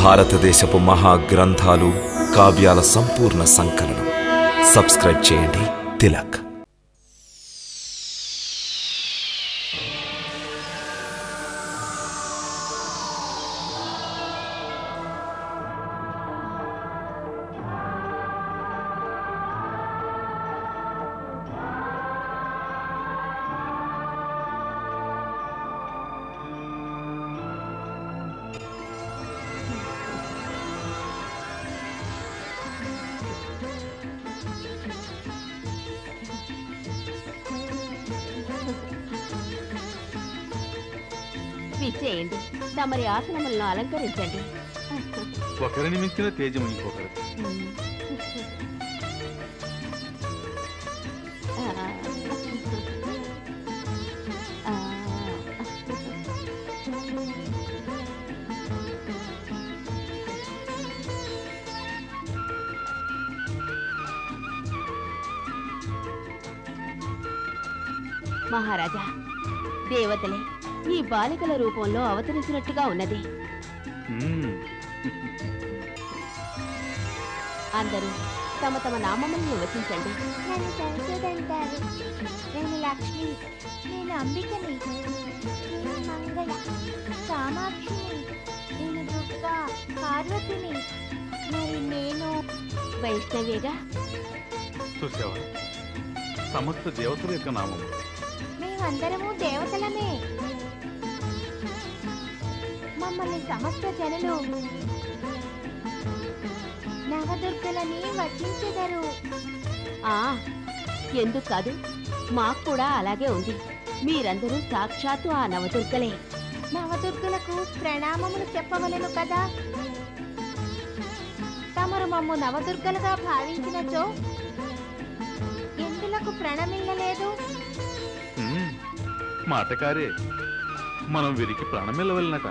భారతదేశపు మహాగ్రంథాలు, కావ్యాల సంపూర్ణ సంకలనం. సబ్స్క్రైబ్ చేయండి. తిలక్. విచ్చేయండి. తమరి ఆసనములను అలంకరించండి. ఒకరిని మించిన తేజము ఇంకొకరు. మహారాజా, దేవతలే ఈ బాలికల రూపంలో అవతరించినట్టుగా ఉన్నది. అందరూ తమ తమ నామములను వచించండి. నన్ను సంశోధంటారు. నేను లక్ష్మి, నేను అంబికని, నేను మంగళ, కామాక్షిని, నేను దుర్గా, పార్వతిని, మరి నేను వైష్ణవేగా. చూసావా, సమస్త దేవతల యొక్క నామం. మేమందరము దేవతలమే. మమ్మల్ని సమస్త జనులు నవదుర్గలని వచించెదరు. ఎందుకు కాదు, మాకు కూడా అలాగే ఉంది. మీరందరూ సాక్షాత్తు ఆ నవదుర్గలే. నవదుర్గలకు ప్రణామములు చెప్పవలెను కదా. తమరు మమ్ము నవదుర్గలుగా భావించినచో ఎందులకు ప్రణమిల్లలేదు? మాటకారే, మనం వీరికి ప్రాణమిల్లవలనట.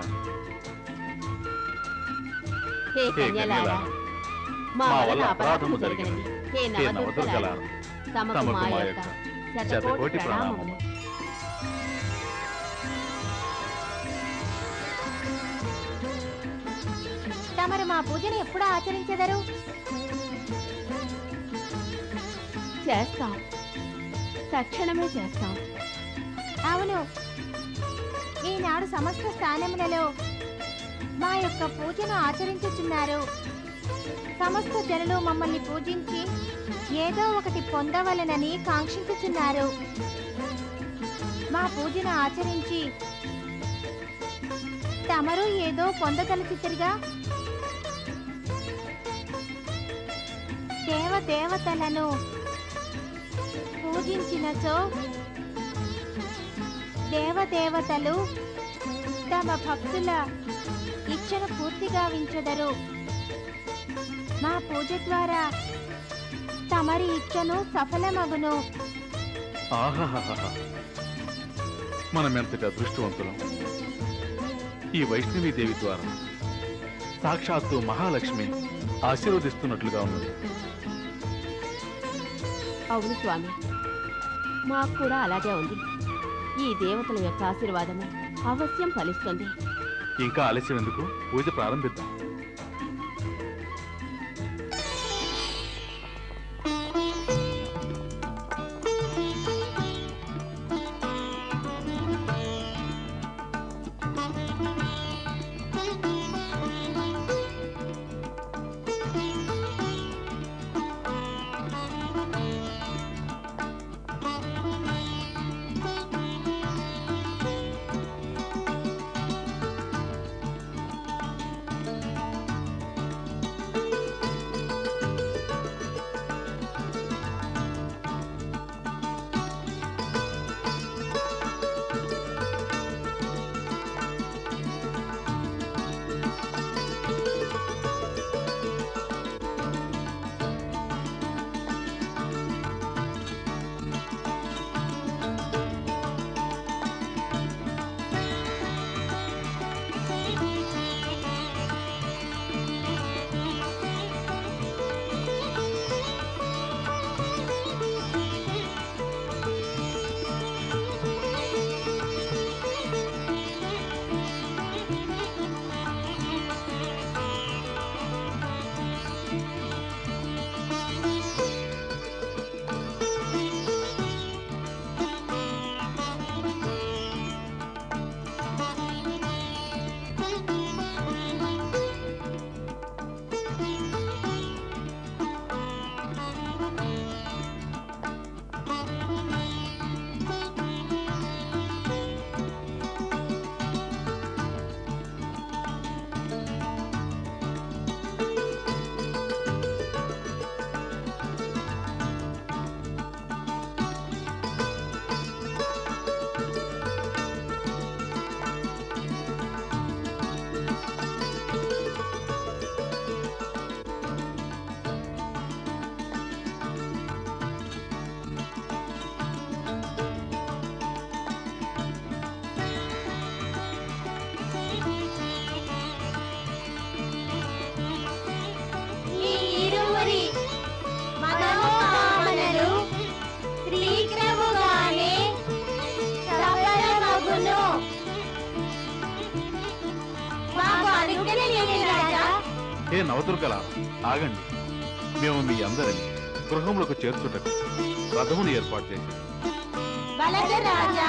హే కన్యలారా, మా వలన అపరాధము జరిగినది. హే నవదుర్గలారా, తమకు మా యొక్క శతకోటి ప్రణామములు. తమరు మా పూజను ఎప్పుడు ఆచరించెదరు? చేస్తాం, తక్షణమే చేస్తాం. అవును, ఈనాడు సమస్త స్థానములలో మా యొక్క పూజను ఆచరించుచున్నారు. సమస్త జనులు మమ్మల్ని పూజించి ఏదో ఒకటి పొందవలనని కాంక్షించుచున్నారు. మా పూజను ఆచరించి తమరు ఏదో పొందగలుగుతారుగా. దేవతలను పూజించినచో దేవతలు తమ భక్తుల ఇచ్చను పూర్తిగా వించెదరు. మా పూజ ద్వారా తమరి ఇచ్చను సఫలమగును. ఆహాహాహా, మనమెంతటి అదృష్టవంతులం. ఈ వైష్ణవీదేవి ద్వారా సాక్షాత్తు మహాలక్ష్మి ఆశీర్వదిస్తున్నట్లుగా ఉన్నది. అవును స్వామి, మాకు కూడా అలాగే ఉంది. ఈ దేవతల యొక్క ఆశీర్వాదము అవశ్యం ఫలిస్తుంది. ఇంకా ఆలస్యం ఎందుకు? పూజ ప్రారంభిద్దాం. ఏ నవదుర్గలా ఆగండి. మేము మీ అందరిని గృహంలోకి చేర్చుటకు రథమును ఏర్పాటు చేసి రాజా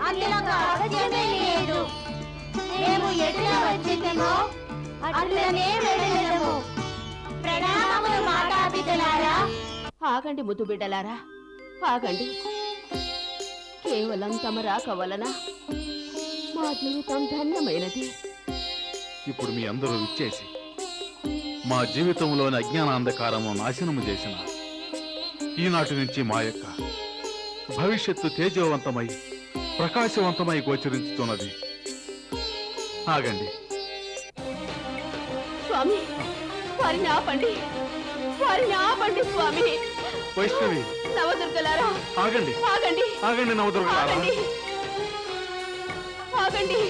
అందులో అవశ్యమే లేదు. మేము ఎటులా వచ్చినమో అట్లనే వెళ్ళదము. ప్రణామములు మాతాపితలారా. ఆగండి ముద్దు బిడ్డలారా, ఆగండి. కేవలం తమ రాక వలన మా జీవితం ధన్యమైనది. ఇప్పుడు మీ అందరూ విచ్చేసి మా జీవితంలోని అజ్ఞాన అంధకారము నాశనము చేసిన ఈనాటి నుంచి మా యొక్క భవిష్యత్తు తేజవంతమై ప్రకాశవంతమై గోచరించుతున్నది. ఆగండి. స్వామి, వారిని ఆపండి, వారిని ఆపండి స్వామి. వైష్ణవి, నవదుర్గలారా ఆగండి ఆగండి ఆగండి నవదుర్గలారా. ఆగండి ఆగండి.